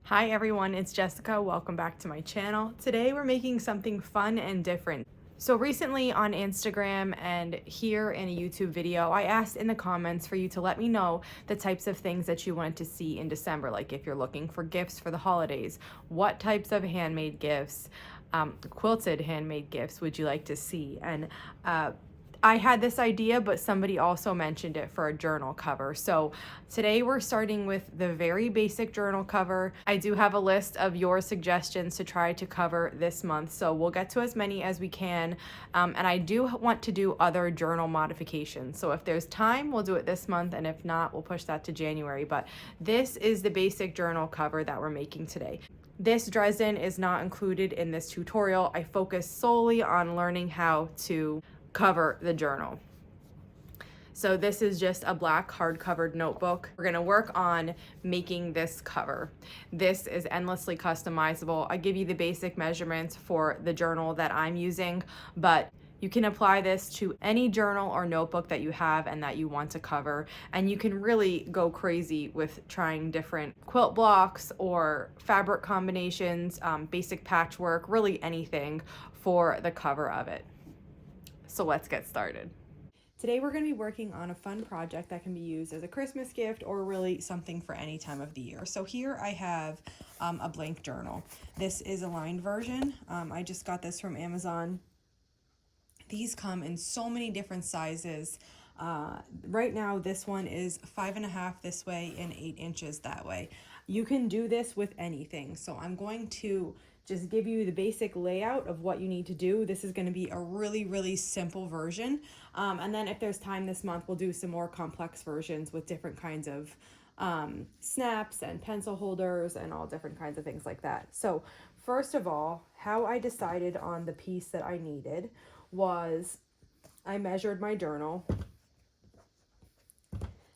Hi everyone, it's Jessica. Welcome back to my channel. Today we're making something fun and different. So recently on Instagram and here in a YouTube video, I asked in the comments for you to let me know the types of things that you wanted to see in December. Like if you're looking for gifts for the holidays, what types of handmade gifts, quilted handmade gifts would you like to see? And I had this idea, but somebody also mentioned it for a journal cover. So today we're starting with the very basic journal cover. I do have a list of your suggestions to try to cover this month, so we'll get to as many as we can. And I do want to do other journal modifications. So if there's time, we'll do it this month, and if not, we'll push that to January. But this is the basic journal cover that we're making today. This Dresden is not included in this tutorial. I focus solely on learning how to cover the journal. So this is just a black hard-covered notebook. We're gonna work on making this cover. This is endlessly customizable. I give you the basic measurements for the journal that I'm using, but you can apply this to any journal or notebook that you have and that you want to cover. And you can really go crazy with trying different quilt blocks or fabric combinations, basic patchwork, really anything for the cover of it. So let's get started. Today we're going to be working on a fun project that can be used as a Christmas gift or really something for any time of the year. So here I have a blank journal. This is a lined version. I just got this from Amazon. These come in so many different sizes. Right now this one is 5.5 this way and 8 inches that way. You can do this with anything. So I'm going to just give you the basic layout of what you need to do. This is going to be a really simple version. And then if there's time this month, we'll do some more complex versions with different kinds of snaps and pencil holders and all different kinds of things like that. So first of all, how I decided on the piece that I needed was I measured my journal.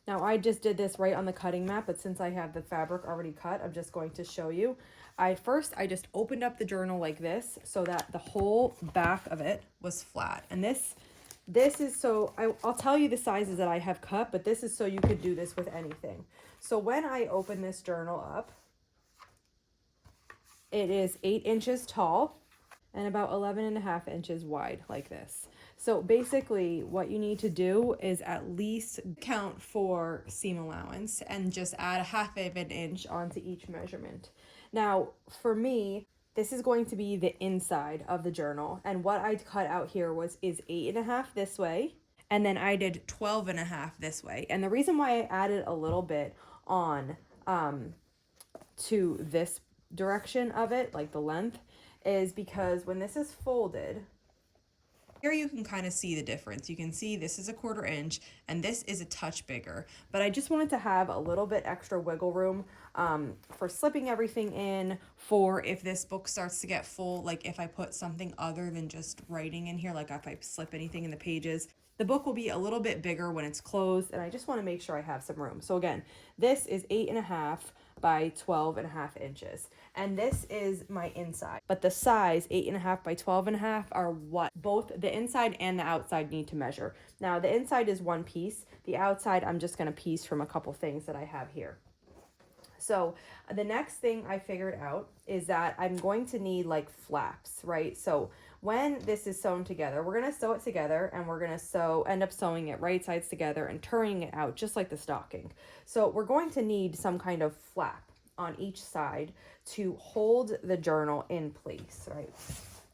Now I just did this right on the cutting mat, but since I have the fabric already cut, I'm just going to show you. I just opened up the journal like this so that the whole back of it was flat. And this is so, I'll tell you the sizes that I have cut, but this is so you could do this with anything. So when I open this journal up, it is 8 inches tall and about 11.5 inches wide like this. So basically what you need to do is at least count for seam allowance and just add 1/2 of an inch onto each measurement. Now for me, this is going to be the inside of the journal, and what I cut out here is 8.5 this way, and then I did 12.5 this way. And the reason why I added a little bit on to this direction of it, like the length, is because when this is folded, here you can kind of see the difference. You can see this is a 1/4 inch and this is a touch bigger, but I just wanted to have a little bit extra wiggle room for slipping everything in, for if this book starts to get full, like if I put something other than just writing in here, like if I slip anything in the pages. The book will be a little bit bigger when it's closed, and I just want to make sure I have some room. So again, this is 8.5 by 12.5 inches, and this is my inside. But the size 8.5 by 12.5 are what both the inside and the outside need to measure. Now the inside is one piece. The outside I'm just going to piece from a couple things that I have here. So the next thing I figured out is that I'm going to need like flaps, right? So when this is sewn together, we're going to sew it together, and we're going to end up sewing it right sides together and turning it out just like the stocking. So we're going to need some kind of flap on each side to hold the journal in place, right?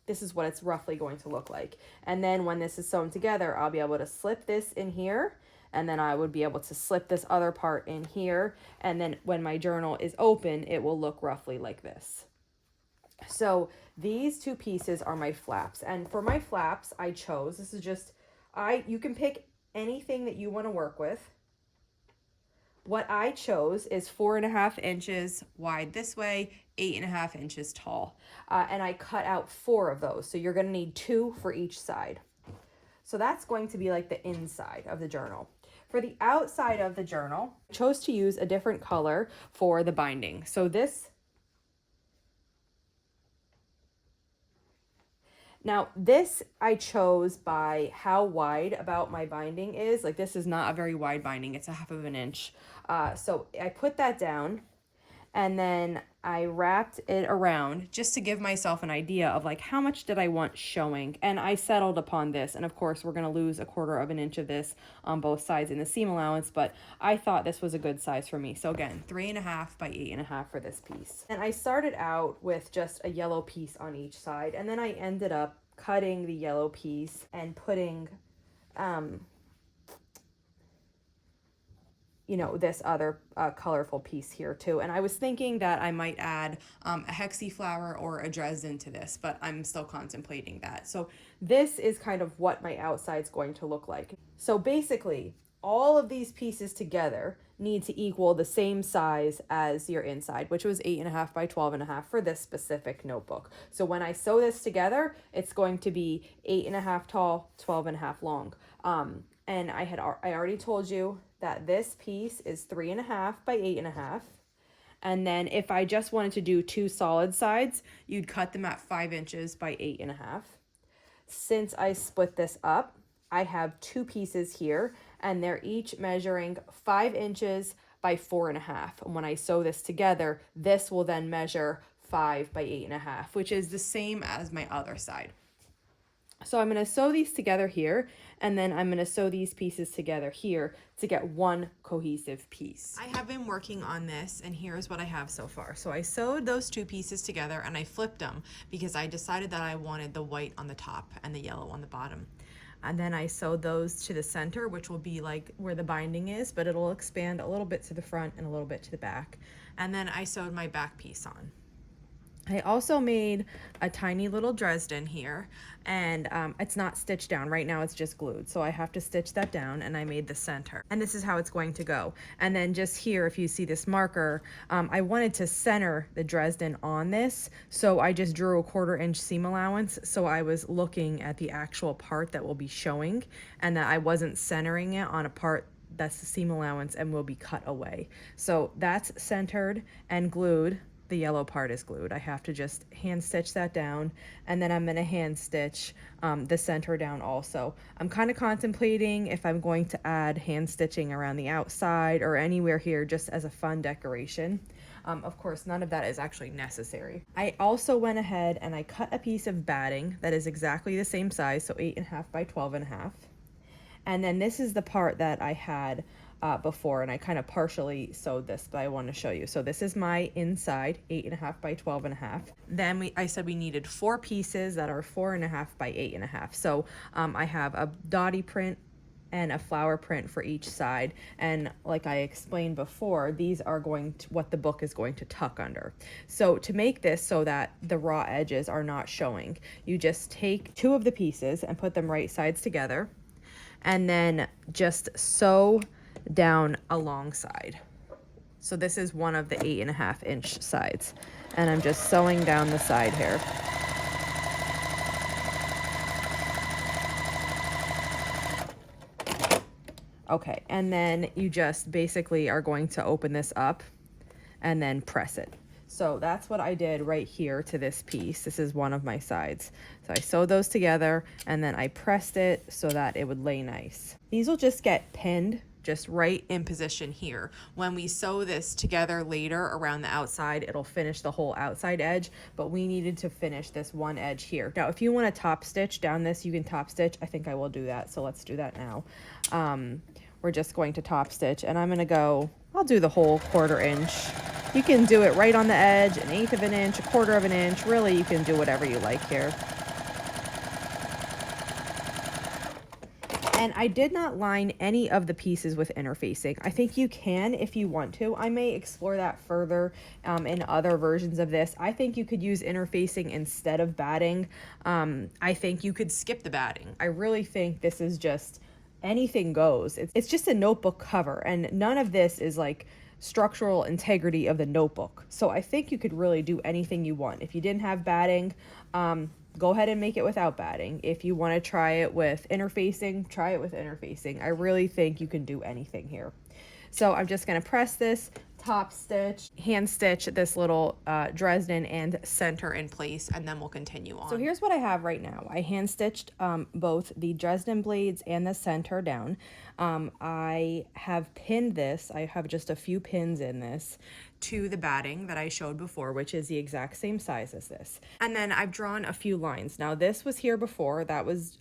This is what it's roughly going to look like. And then when this is sewn together, I'll be able to slip this in here, and then I would be able to slip this other part in here, and then when my journal is open, it will look roughly like this. So these two pieces are my flaps, and for my flaps I chose, this is just, you can pick anything that you want to work with. What I chose is 4.5 inches wide this way, 8.5 inches tall, and I cut out 4 of those, so you're going to need 2 for each side. So that's going to be like the inside of the journal. For the outside of the journal, I chose to use a different color for the binding. So this I chose by how wide about my binding is. Like this is not a very wide binding, it's 1/2 of an inch. So I put that down, And then I wrapped it around just to give myself an idea of like how much did I want showing. And I settled upon this. And of course, we're going to lose 1/4 inch of this on both sides in the seam allowance, but I thought this was a good size for me. So again, 3.5 by 8.5 for this piece. And I started out with just a yellow piece on each side. And then I ended up cutting the yellow piece and putting you know, this other colorful piece here too. And I was thinking that I might add a hexie flower or a Dresden to this, but I'm still contemplating that. So this is kind of what my outside's going to look like. So basically, all of these pieces together need to equal the same size as your inside, which was 8.5 by 12.5 for this specific notebook. So when I sew this together, it's going to be 8.5 tall, 12.5 long. And I already told you that this piece is 3.5 by 8.5. And then if I just wanted to do 2 solid sides, you'd cut them at 5 inches by 8.5. Since I split this up, I have 2 pieces here, and they're each measuring 5 inches by 4.5. And when I sew this together, this will then measure 5 by 8.5, which is the same as my other side. So I'm going to sew these together here, and then I'm going to sew these pieces together here to get one cohesive piece. I have been working on this, and here's what I have so far. So I sewed those 2 pieces together and I flipped them because I decided that I wanted the white on the top and the yellow on the bottom. And then I sewed those to the center, which will be like where the binding is, but it'll expand a little bit to the front and a little bit to the back. And then I sewed my back piece on. I also made a tiny little Dresden here, and it's not stitched down. Right now it's just glued, so I have to stitch that down, and I made the center. And this is how it's going to go. And then just here, if you see this marker, I wanted to center the Dresden on this, so I just drew a 1/4 inch seam allowance, so I was looking at the actual part that will be showing, and that I wasn't centering it on a part that's the seam allowance and will be cut away. So that's centered and glued. The yellow part is glued. I have to just hand stitch that down, and then I'm going to hand stitch the center down also. I'm kind of contemplating if I'm going to add hand stitching around the outside or anywhere here just as a fun decoration. Of course, none of that is actually necessary. I also went ahead and I cut a piece of batting that is exactly the same size, so 8.5 by 12.5. And then this is the part that I had before, and I kind of partially sewed this, but I want to show you. So this is my inside, 8.5 by 12.5. Then I said we needed 4 pieces that are 4.5 by 8.5. So I have a dotty print and a flower print for each side, and like I explained before, these are going to what the book is going to tuck under. So to make this so that the raw edges are not showing, you just take 2 of the pieces and put them right sides together, and then just sew down alongside. So this is one of the 8.5 inch sides, and I'm just sewing down the side here. Okay, and then you just basically are going to open this up and then press it. So that's what I did right here to this piece. This is one of my sides. So I sewed those together and then I pressed it so that it would lay nice. These will just get pinned just right in position here. When we sew this together later around the outside, it'll finish the whole outside edge, but we needed to finish this one edge here. Now, if you want to top stitch down this, you can top stitch. I think I will do that, so let's do that now. We're just going to top stitch, and I'm going to go, I'll do the whole 1/4 inch. You can do it right on the edge, 1/8 of an inch, 1/4 of an inch. Really, you can do whatever you like here. And I did not line any of the pieces with interfacing. I think you can if you want to. I may explore that further in other versions of this. I think you could use interfacing instead of batting. I think you could skip the batting. I really think this is just anything goes. It's just a notebook cover, and none of this is like structural integrity of the notebook. So I think you could really do anything you want. If you didn't have batting, go ahead and make it without batting. If you want to try it with interfacing, try it with interfacing. I really think you can do anything here. So I'm just going to press this top stitch, hand stitch this little Dresden and center in place, and then we'll continue on. So here's what I have right now. I hand stitched both the Dresden blades and the center down. I have pinned this. I have just a few pins in this to the batting that I showed before, which is the exact same size as this. And then I've drawn a few lines. Now this was here before. That was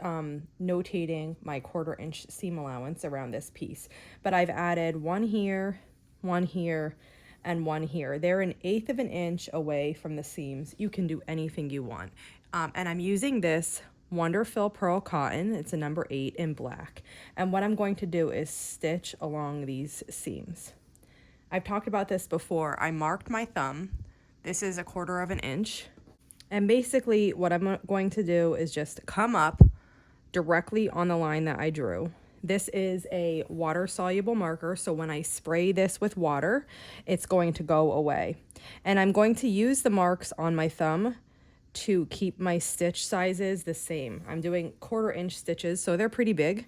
notating my 1/4 inch seam allowance around this piece. But I've added one here, and one here. They're 1/8 of an inch away from the seams. You can do anything you want. And I'm using this Wonderfill Pearl Cotton. It's a number 8 in black. And what I'm going to do is stitch along these seams. I've talked about this before. I marked my thumb. This is 1/4 of an inch. And basically what I'm going to do is just come up directly on the line that I drew. This is a water soluble marker, so when I spray this with water, it's going to go away. And I'm going to use the marks on my thumb to keep my stitch sizes the same. I'm doing 1/4 inch stitches, so they're pretty big.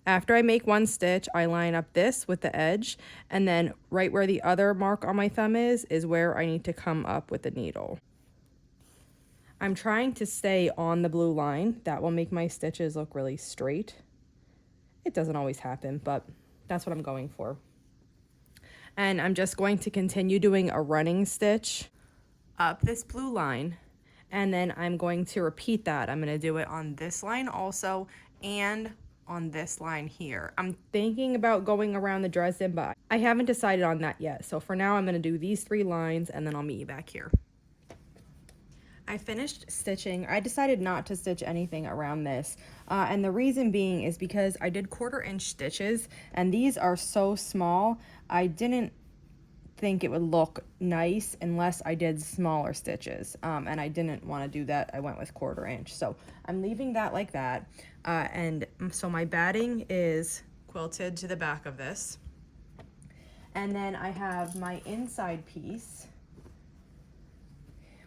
After I make one stitch, I line up this with the edge, and then right where the other mark on my thumb is where I need to come up with the needle. I'm trying to stay on the blue line. That will make my stitches look really straight. It doesn't always happen, but that's what I'm going for. And I'm just going to continue doing a running stitch up this blue line, and then I'm going to repeat that. I'm going to do it on this line also and on this line here. I'm thinking about going around the Dresden, but I haven't decided on that yet. So for now, I'm going to do these 3 lines, and then I'll meet you back here. I finished stitching. I decided not to stitch anything around this. And the reason being is because I did 1/4 inch stitches, and these are so small, I didn't think it would look nice unless I did smaller stitches. And I didn't want to do that. I went with 1/4 inch. So I'm leaving that like that. And so my batting is quilted to the back of this. And then I have my inside piece,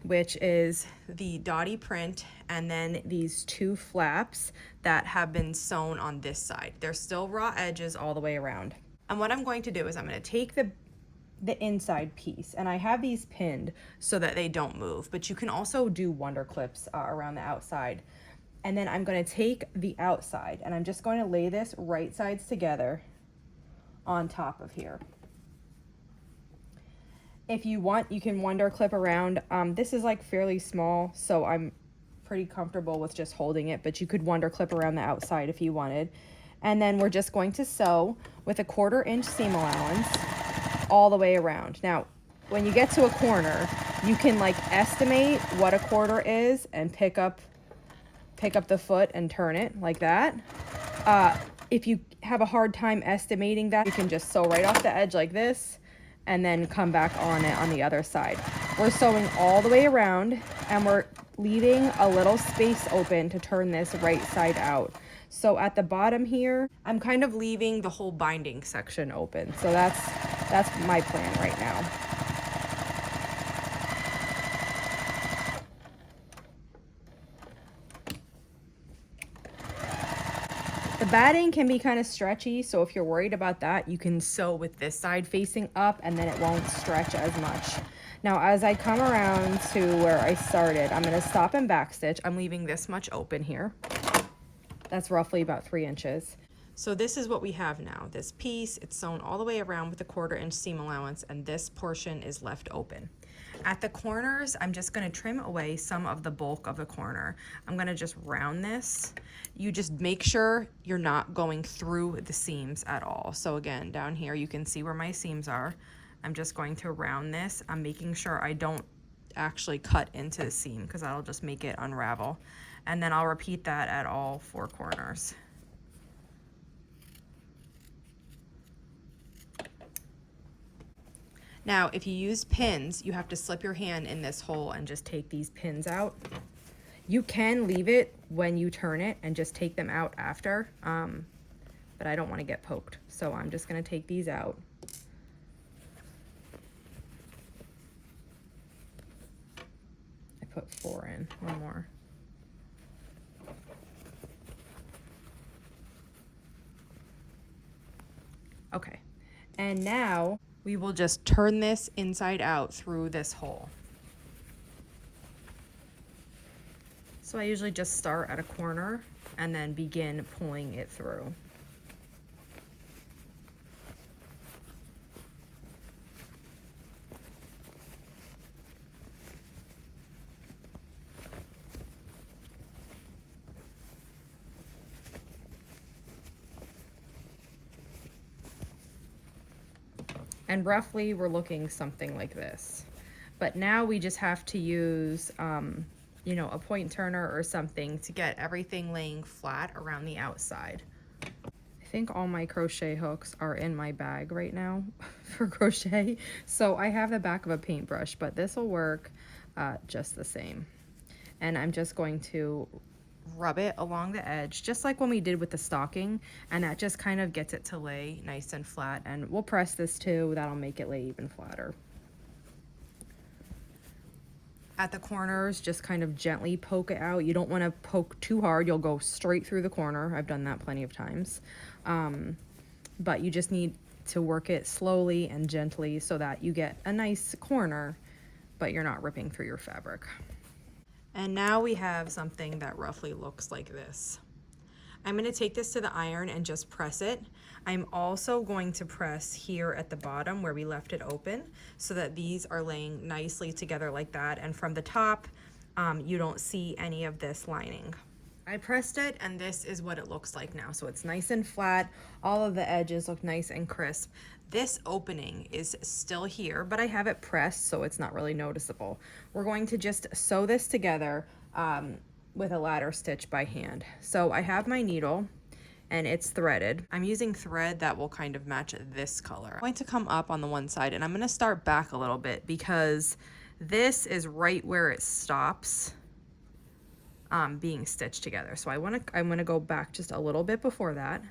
which is the dotty print, and then these 2 flaps that have been sewn on this side. They're still raw edges all the way around. And what I'm going to do is I'm going to take the inside piece, and I have these pinned so that they don't move, but you can also do wonder clips around the outside. And then I'm going to take the outside, and I'm just going to lay this right sides together on top of here. If you want, you can wonder clip around. This is like fairly small, so I'm pretty comfortable with just holding it, but you could wonder clip around the outside if you wanted. And then we're just going to sew with a 1/4 inch seam allowance all the way around. Now, when you get to a corner, you can like estimate what a 1/4 is and pick up the foot and turn it like that. If you have a hard time estimating that, you can just sew right off the edge like this, and then come back on it on the other side. We're sewing all the way around, and we're leaving a little space open to turn this right side out. So at the bottom here, I'm kind of leaving the whole binding section open. So that's my plan right now. The batting can be kind of stretchy, so if you're worried about that, you can sew with this side facing up, and then it won't stretch as much. Now, as I come around to where I started, I'm going to stop and backstitch. I'm leaving this much open here. That's roughly about 3 inches. So this is what we have now. This piece, it's sewn all the way around with a 1/4 inch seam allowance, and this portion is left open. At the corners, I'm just going to trim away some of the bulk of the corner. I'm going to just round this. You just make sure you're not going through the seams at all. So again, down here, you can see where my seams are. I'm just going to round this. I'm making sure I don't actually cut into the seam, because that'll just make it unravel. And then I'll repeat that at all 4 corners. Now, if you use pins, you have to slip your hand in this hole and just take these pins out. You can leave it when you turn it and just take them out after, but I don't want to get poked. So I'm just going to take these out. I put 4 in, 1 more. Okay, and now we will just turn this inside out through this hole. So I usually just start at a corner and then begin pulling it through. And roughly we're looking something like this. But now we just have to use, you know, a point turner or something to get everything laying flat around the outside. I think all my crochet hooks are in my bag right now for crochet. So I have the back of a paintbrush, but this will work just the same. And I'm just going to rub it along the edge, just like when we did with the stocking, and that just kind of gets it to lay nice and flat. And we'll press this too, that'll make it lay even flatter. At the corners, just kind of gently poke it out. You don't want to poke too hard, you'll go straight through the corner. I've done that plenty of times. But you just need to work it slowly and gently so that you get a nice corner, but you're not ripping through your fabric. And now we have something that roughly looks like this. I'm going to take this to the iron and just press it. I'm also going to press here at the bottom where we left it open so that these are laying nicely together like that. And from the top, you don't see any of this lining. I pressed it and this is what it looks like now. So it's nice and flat. All of the edges look nice and crisp. This opening is still here, but I have it pressed so it's not really noticeable. We're going to just sew this together with a ladder stitch by hand. So I have my needle and it's threaded. I'm using thread that will kind of match this color. I'm going to come up on the one side and I'm going to start back a little bit because this is right where it stops being stitched together. So I'm gonna go back just a little bit before that.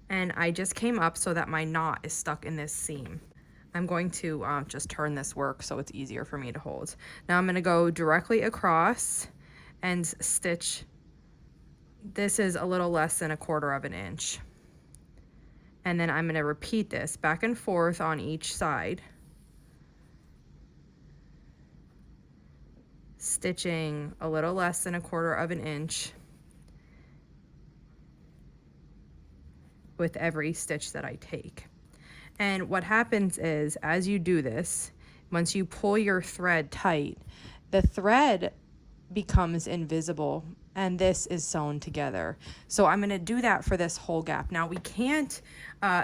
And I just came up so that my knot is stuck in this seam. I'm going to just turn this work so it's easier for me to hold. Now I'm gonna go directly across and stitch. This is a little less than 1/4 inch. And then I'm gonna repeat this back and forth on each side, stitching a little less than 1/4 inch with every stitch that I take. And what happens is, as you do this, once you pull your thread tight, the thread becomes invisible and this is sewn together. So I'm gonna do that for this whole gap. Now we can't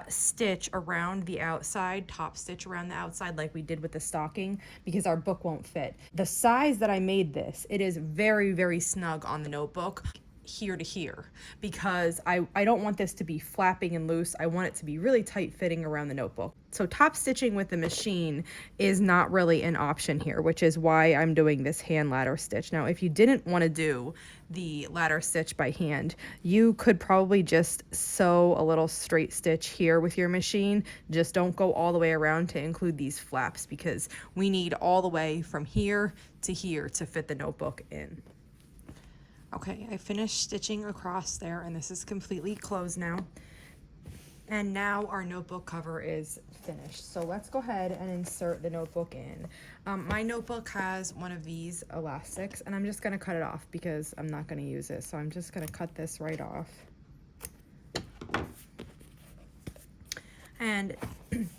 stitch around the outside, top stitch around the outside like we did with the stocking because our book won't fit. The size that I made this, it is very, very snug on the notebook, here to here, because I don't want this to be flapping and loose. I want it to be really tight fitting around the notebook. So top stitching with the machine is not really an option here, which is why I'm doing this hand ladder stitch. Now, if you didn't want to do the ladder stitch by hand, you could probably just sew a little straight stitch here with your machine. Just don't go all the way around to include these flaps because we need all the way from here to fit the notebook in. Okay, I finished stitching across there and this is completely closed now. And now our notebook cover is finished. So let's go ahead and insert the notebook in. My notebook has one of these elastics and I'm just gonna cut it off because I'm not gonna use it. So I'm just gonna cut this right off. And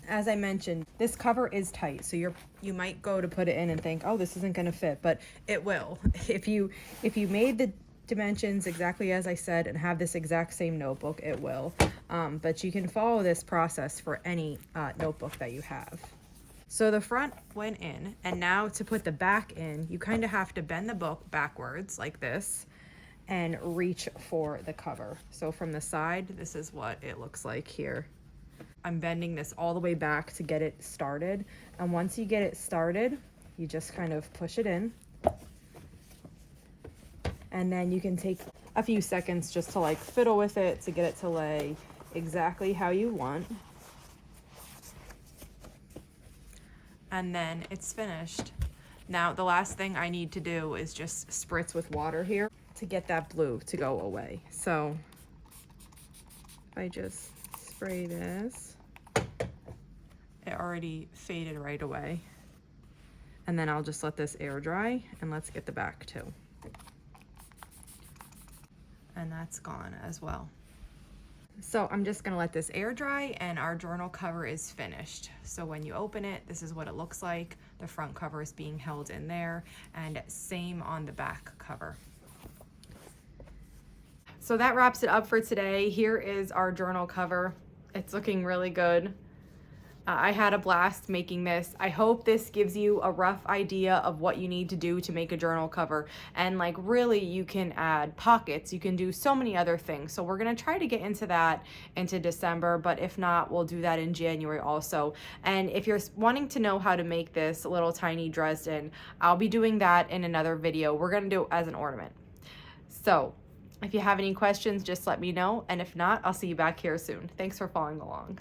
as I mentioned, this cover is tight. So you might go to put it in and think, oh, this isn't gonna fit, but it will. If you made the dimensions exactly as I said and have this exact same notebook, it will. But you can follow this process for any notebook that you have. So the front went in, and now to put the back in, you kind of have to bend the book backwards like this and reach for the cover. So from the side, this is what it looks like here. I'm bending this all the way back to get it started. And once you get it started, you just kind of push it in. And then you can take a few seconds just to like fiddle with it to get it to lay exactly how you want. And then it's finished. Now the last thing I need to do is just spritz with water here to get that blue to go away. So if I just spray this It already faded right away. And then I'll just let this air dry, and let's get the back too. And that's gone as well. So I'm just gonna let this air dry, and our journal cover is finished. So when you open it, this is what it looks like. The front cover is being held in there, and same on the back cover. So that wraps it up for today. Here is our journal cover. It's looking really good. I had a blast making this. I hope this gives you a rough idea of what you need to do to make a journal cover. And like really you can add pockets, you can do so many other things. So we're gonna try to get into that into December, but if not, we'll do that in January also. And if you're wanting to know how to make this little tiny Dresden, I'll be doing that in another video. We're gonna do it as an ornament. So if you have any questions, just let me know. And if not, I'll see you back here soon. Thanks for following along.